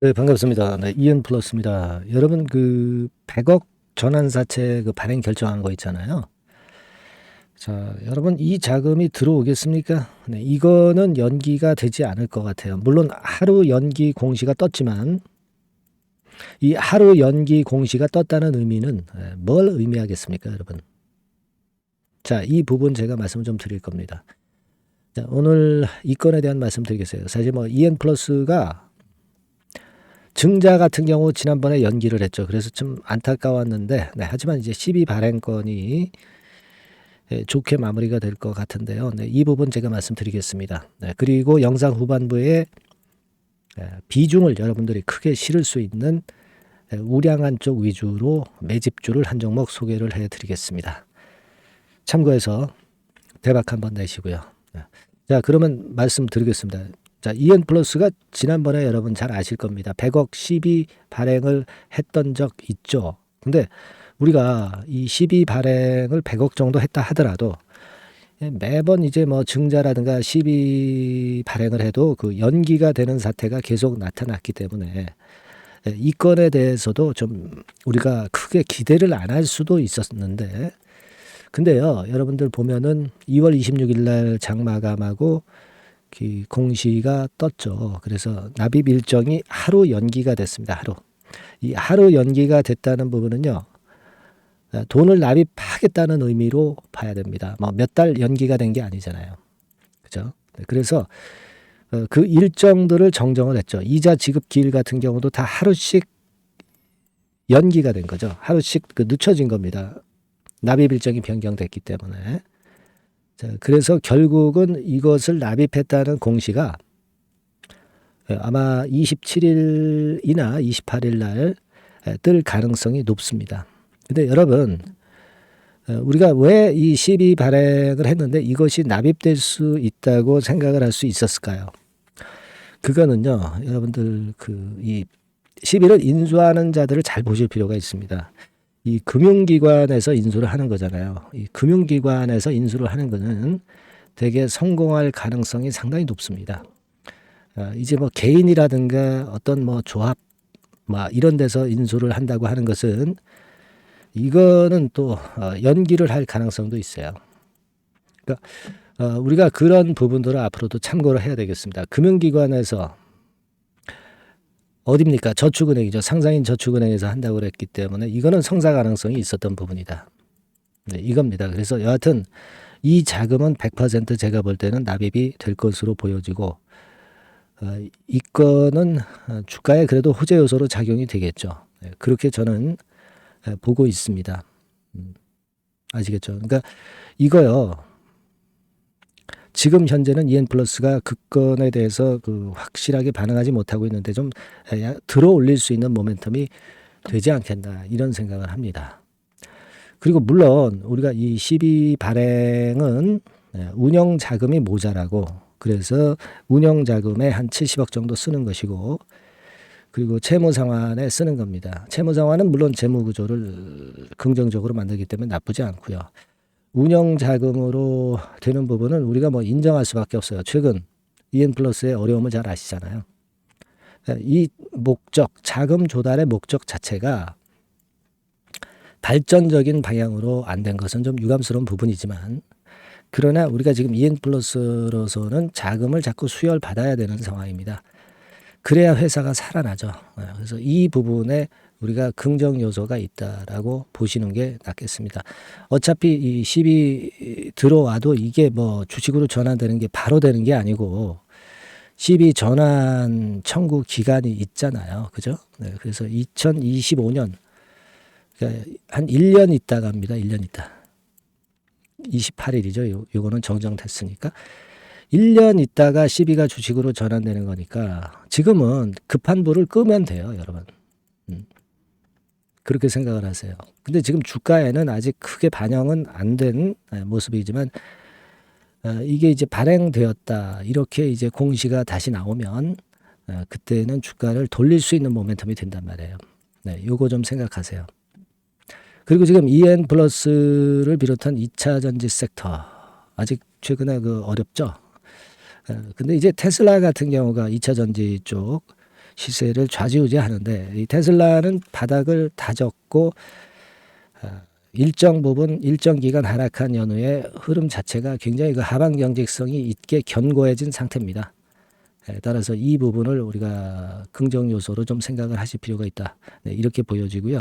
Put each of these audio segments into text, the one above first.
네, 반갑습니다. 네, 이엔 플러스입니다. 여러분, 100억 전환사채 발행 결정한 거 있잖아요. 자, 여러분, 이 자금이 들어오겠습니까? 네, 이거는 연기가 되지 않을 것 같아요. 물론 하루 연기 공시가 떴지만 이 하루 연기 공시가 떴다는 의미는 뭘 의미하겠습니까, 여러분? 자, 이 부분 제가 말씀을 좀 드릴 겁니다. 자, 오늘 이 건에 대한 말씀 드리겠어요. 사실 이엔 플러스가 증자 같은 경우 지난번에 연기를 했죠. 그래서 좀 안타까웠는데, 하지만 이제 12 발행건이 좋게 마무리가 될 것 같은데요. 이 부분 제가 말씀드리겠습니다. 그리고 영상 후반부에 비중을 여러분들이 크게 실을 수 있는 우량한 쪽 위주로 매집주를 한 종목 소개를 해드리겠습니다. 참고해서 대박 한번 내시고요. 자, 그러면 말씀드리겠습니다. 자, 이엔 플러스가 지난번에 여러분 잘 아실 겁니다. 100억 12 발행을 했던 적 있죠. 근데 우리가 이 12 발행을 100억 정도 했다 하더라도 매번 이제 증자라든가 12 발행을 해도 그 연기가 되는 사태가 계속 나타났기 때문에 이 건에 대해서도 좀 우리가 크게 기대를 안 할 수도 있었는데, 근데요, 여러분들 보면은 2월 26일 날 장마감하고 공시가 떴죠. 그래서 납입 일정이 하루 연기가 됐습니다. 하루. 이 하루 연기가 됐다는 부분은요, 돈을 납입하겠다는 의미로 봐야 됩니다. 몇 달 연기가 된 게 아니잖아요. 그죠? 그래서 그 일정들을 정정을 했죠. 이자 지급 기일 같은 경우도 다 하루씩 연기가 된 거죠. 하루씩 늦춰진 겁니다. 납입 일정이 변경됐기 때문에. 자, 그래서 결국은 이것을 납입했다는 공시가 아마 27일이나 28일 날 뜰 가능성이 높습니다. 근데 여러분, 우리가 왜 이 12 발행을 했는데 이것이 납입될 수 있다고 생각을 할 수 있었을까요? 그거는요, 여러분들 이 12를 인수하는 자들을 잘 보실 필요가 있습니다. 이 금융기관에서 인수를 하는 거잖아요. 이 금융기관에서 인수를 하는 거는 되게 성공할 가능성이 상당히 높습니다. 이제 개인이라든가 어떤 조합, 이런 데서 인수를 한다고 하는 것은 이거는 또 연기를 할 가능성도 있어요. 그러니까 우리가 그런 부분들을 앞으로도 참고를 해야 되겠습니다. 금융기관에서 어디입니까? 저축은행이죠. 상장인 저축은행에서 한다고 그랬기 때문에 이거는 성사 가능성이 있었던 부분이다. 네, 이겁니다. 그래서 여하튼 이 자금은 100% 제가 볼 때는 납입이 될 것으로 보여지고, 이 건은 주가에 그래도 호재 요소로 작용이 되겠죠. 네, 그렇게 저는 보고 있습니다. 아시겠죠? 그러니까 이거요, 지금 현재는 이엔 플러스가 그 건에 대해서 확실하게 반응하지 못하고 있는데 좀 들어 올릴 수 있는 모멘텀이 되지 않겠나, 이런 생각을 합니다. 그리고 물론 우리가 이 12 발행은 운영 자금이 모자라고, 그래서 운영 자금에 한 70억 정도 쓰는 것이고, 그리고 채무 상환에 쓰는 겁니다. 채무 상환은 물론 재무 구조를 긍정적으로 만들기 때문에 나쁘지 않고요. 운영 자금으로 되는 부분은 우리가 인정할 수밖에 없어요. 최근 이엔 플러스의 어려움을 잘 아시잖아요. 이 목적, 자금 조달의 목적 자체가 발전적인 방향으로 안 된 것은 좀 유감스러운 부분이지만, 그러나 우리가 지금 이엔 플러스로서는 자금을 자꾸 수혈 받아야 되는 상황입니다. 그래야 회사가 살아나죠. 그래서 이 부분에 우리가 긍정 요소가 있다라고 보시는 게 낫겠습니다. 어차피 이 10이 들어와도 이게 주식으로 전환되는 게 바로 되는 게 아니고 10이 전환 청구 기간이 있잖아요. 그죠? 네, 그래서 2025년, 그러니까 한 1년 있다가 합니다. 1년 있다. 28일이죠. 요거는 정정됐으니까. 1년 있다가 12가 주식으로 전환되는 거니까 지금은 급한 불을 끄면 돼요, 여러분. 그렇게 생각을 하세요. 근데 지금 주가에는 아직 크게 반영은 안 된 모습이지만, 이게 이제 발행되었다, 이렇게 이제 공시가 다시 나오면 그때는 주가를 돌릴 수 있는 모멘텀이 된단 말이에요. 네, 요거 좀 생각하세요. 그리고 지금 이엔 플러스를 비롯한 2차 전지 섹터 아직 최근에 어렵죠. 근데 이제 테슬라 같은 경우가 2차 전지 쪽 시세를 좌지우지하는데 이 테슬라는 바닥을 다졌고 일정 부분 일정 기간 하락한 연후에 흐름 자체가 굉장히 그 하방 경직성이 있게 견고해진 상태입니다. 따라서 이 부분을 우리가 긍정 요소로 좀 생각을 하실 필요가 있다. 이렇게 보여지고요.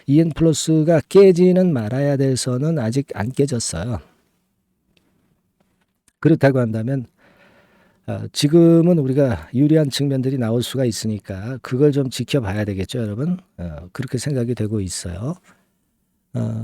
EN 플러스가 깨지는 말아야 될 선은 아직 안 깨졌어요. 그렇다고 한다면 지금은 우리가 유리한 측면들이 나올 수가 있으니까 그걸 좀 지켜봐야 되겠죠, 여러분. 그렇게 생각이 되고 있어요.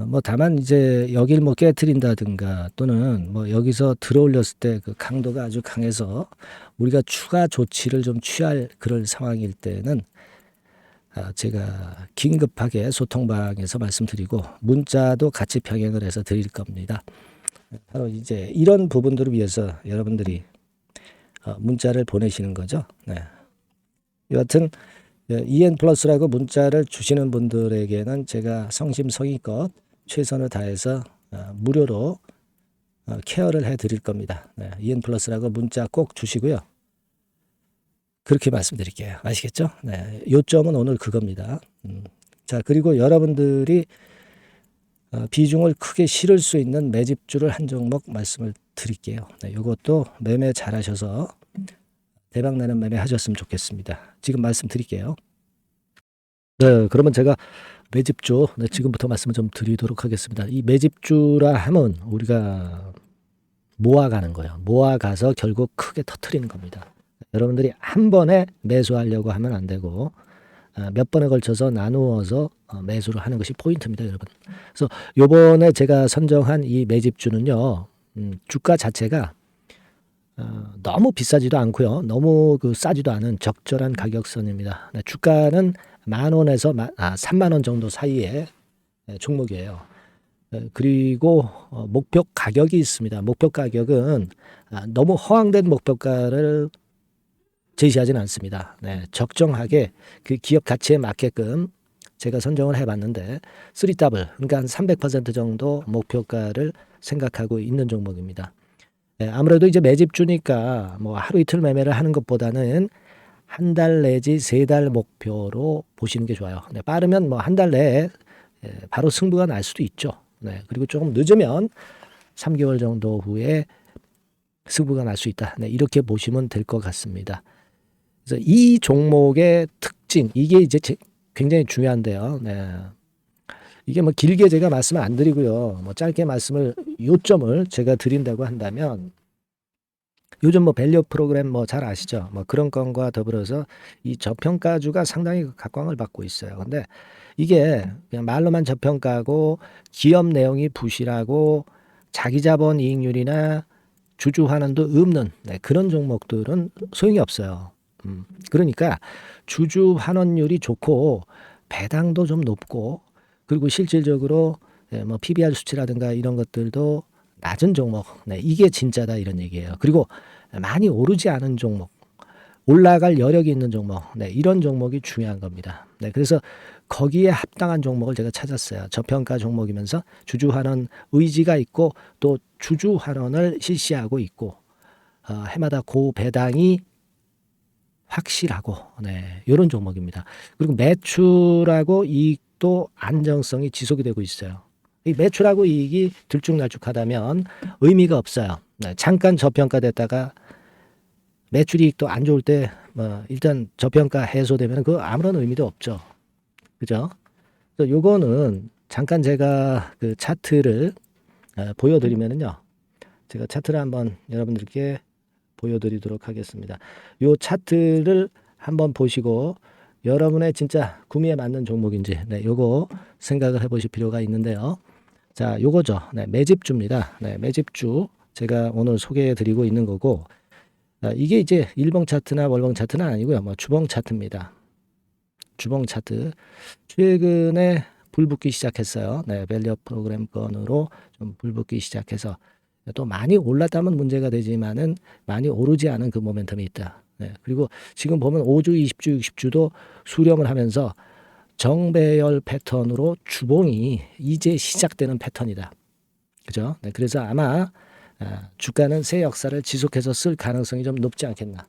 뭐 다만 이제 여길 뭐 깨트린다든가 또는 뭐 여기서 들어올렸을 때 그 강도가 아주 강해서 우리가 추가 조치를 좀 취할 그럴 상황일 때는 제가 긴급하게 소통방에서 말씀드리고 문자도 같이 병행을 해서 드릴 겁니다. 바로 이제 이런 부분들을 위해서 여러분들이 문자를 보내시는 거죠. 네. 여하튼 EN 플러스라고 문자를 주시는 분들에게는 제가 성심성의껏 최선을 다해서 무료로 케어를 해드릴 겁니다. 네. EN 플러스라고 문자 꼭 주시고요. 그렇게 말씀드릴게요. 아시겠죠? 네. 요점은 오늘 그겁니다. 자, 그리고 여러분들이 비중을 크게 실을 수 있는 매집주를 한 종목 말씀을 드릴게요. 네, 이것도 매매 잘하셔서 대박나는 매매 하셨으면 좋겠습니다. 지금 말씀드릴게요. 네, 그러면 제가 매집주 지금부터 말씀을 좀 드리도록 하겠습니다. 이 매집주라 하면 우리가 모아가는 거예요. 모아가서 결국 크게 터트리는 겁니다. 여러분들이 한 번에 매수하려고 하면 안 되고 몇 번에 걸쳐서 나누어서 매수를 하는 것이 포인트입니다, 여러분. 그래서 요번에 제가 선정한 이 매집주는요, 주가 자체가 너무 비싸지도 않고요, 너무 그 싸지도 않은 적절한 가격선입니다. 주가는 10,000원에서 30,000원 정도 사이의 종목이에요. 그리고 목표 가격이 있습니다. 목표 가격은 너무 허황된 목표가를 제시하지는 않습니다. 네, 적정하게 그 기업 가치에 맞게끔 제가 선정을 해봤는데 3더블, 그러니까 한 300% 정도 목표가를 생각하고 있는 종목입니다. 네, 아무래도 이제 매집주니까 뭐 하루 이틀 매매를 하는 것보다는 한 달 내지 3달 목표로 보시는 게 좋아요. 네, 빠르면 뭐 한 달 내에 바로 승부가 날 수도 있죠. 네, 그리고 조금 늦으면 3개월 정도 후에 승부가 날 수 있다. 네, 이렇게 보시면 될 것 같습니다. 그래서 이 종목의 특징, 이게 이제 굉장히 중요한데요. 네. 이게 뭐 길게 제가 말씀을 안 드리고요. 뭐 짧게 요점을 제가 드린다고 한다면, 요즘 뭐 밸류 프로그램 뭐 잘 아시죠? 뭐 그런 건과 더불어서 이 저평가주가 상당히 각광을 받고 있어요. 근데 이게 그냥 말로만 저평가고 기업 내용이 부실하고 자기 자본 이익률이나 주주 환원도 없는 그런 종목들은 소용이 없어요. 그러니까 주주 환원율이 좋고 배당도 좀 높고 그리고 실질적으로 뭐 PBR 수치라든가 이런 것들도 낮은 종목, 이게 진짜다 이런 얘기예요. 그리고 많이 오르지 않은 종목, 올라갈 여력이 있는 종목, 이런 종목이 중요한 겁니다. 그래서 거기에 합당한 종목을 제가 찾았어요. 저평가 종목이면서 주주 환원 의지가 있고 또 주주 환원을 실시하고 있고 해마다 고배당이 확실하고 이런 종목입니다. 그리고 매출하고 이익도 안정성이 지속이 되고 있어요. 이 매출하고 이익이 들쭉날쭉하다면 의미가 없어요. 잠깐 저평가됐다가 매출 이익도 안 좋을 때 뭐 일단 저평가 해소되면 그 아무런 의미도 없죠. 그죠? 그래서 요거는 잠깐 제가 그 차트를 보여드리면은요. 제가 차트를 한번 여러분들께 보여드리도록 하겠습니다. 요 차트를 한번 보시고 여러분의 진짜 구미에 맞는 종목인지 요거 생각을 해보실 필요가 있는데요. 자, 요거죠. 매집주입니다. 매집주 제가 오늘 소개해드리고 있는 거고 이게 이제 일봉 차트나 월봉 차트는 아니고요. 뭐 주봉 차트입니다. 주봉 차트 최근에 불붙기 시작했어요. 밸류 프로그램 건으로 좀 불붙기 시작해서 또 많이 올랐다면 문제가 되지만은 많이 오르지 않은 그 모멘텀이 있다. 그리고 지금 보면 5주, 20주, 60주도 수렴을 하면서 정배열 패턴으로 주봉이 이제 시작되는 패턴이다. 그죠? 그래서 아마 주가는 새 역사를 지속해서 쓸 가능성이 좀 높지 않겠나.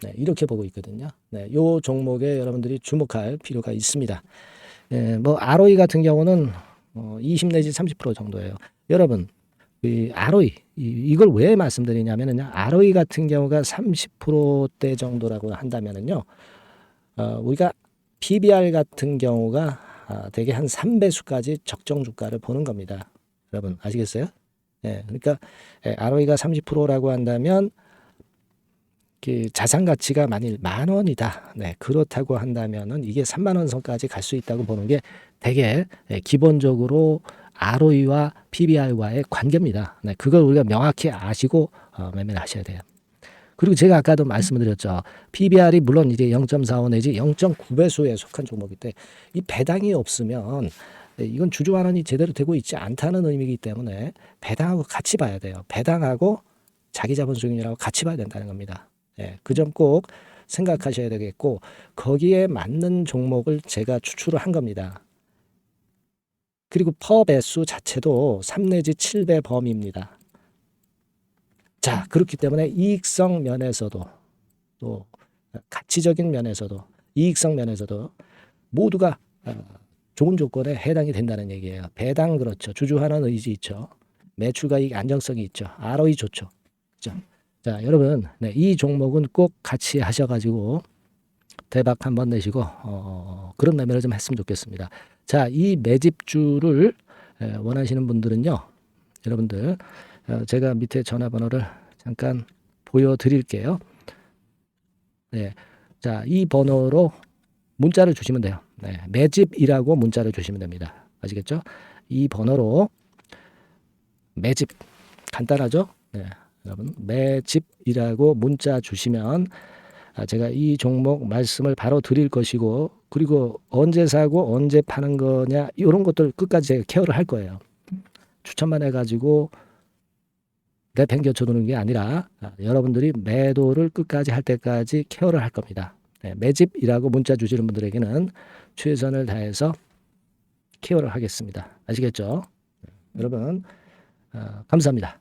네, 이렇게 보고 있거든요. 네, 요 종목에 여러분들이 주목할 필요가 있습니다. 뭐 ROE 같은 경우는 20 내지 30% 정도예요. 여러분, 이 ROE 이걸 왜 말씀드리냐면은요. ROE 같은 경우가 30%대 정도라고 한다면은요. 우리가 PBR 같은 경우가 대개 한 3배수까지 적정 주가를 보는 겁니다. 여러분 아시겠어요? 예, 그러니까 ROE가 30%라고 한다면 그 자산 가치가 만일 10,000원이다. 네, 그렇다고 한다면은 이게 30,000원 선까지 갈 수 있다고 보는 게 되게 기본적으로 ROE와 PBR과의 관계입니다. 네, 그걸 우리가 명확히 아시고 매매를 하셔야 돼요. 그리고 제가 아까도 말씀을 드렸죠. PBR이 물론 이제 0.45 내지 0.9배수에 속한 종목일 때 이 배당이 없으면 이건 주주 환원이 제대로 되고 있지 않다는 의미이기 때문에 배당하고 같이 봐야 돼요. 배당하고 자기 자본 수익률하고 같이 봐야 된다는 겁니다. 예, 그 점 꼭 생각하셔야 되겠고 거기에 맞는 종목을 제가 추출을 한 겁니다. 그리고 퍼 배수 자체도 3 내지 7배 범위입니다. 자, 그렇기 때문에 이익성 면에서도 또 가치적인 면에서도 이익성 면에서도 모두가 좋은 조건에 해당이 된다는 얘기예요. 배당 그렇죠. 주주 환원 의지 있죠. 매출가익 안정성이 있죠. ROE 좋죠. 그렇죠? 자, 여러분, 네, 이 종목은 꼭 같이 하셔가지고 대박 한번 내시고 그런 매매를 좀 했으면 좋겠습니다. 자, 이 매집주를 원하시는 분들은요, 여러분들 제가 밑에 전화번호를 잠깐 보여드릴게요. 네, 자, 이 번호로 문자를 주시면 돼요. 네, 매집이라고 문자를 주시면 됩니다. 아시겠죠? 이 번호로 매집 간단하죠? 네, 여러분 매집이라고 문자 주시면 제가 이 종목 말씀을 바로 드릴 것이고 그리고 언제 사고 언제 파는 거냐 이런 것들 끝까지 제가 케어를 할 거예요. 추천만 해가지고 내팽겨쳐 두는 게 아니라 여러분들이 매도를 끝까지 할 때까지 케어를 할 겁니다. 네, 매집이라고 문자 주시는 분들에게는 최선을 다해서 케어를 하겠습니다. 아시겠죠? 여러분 감사합니다.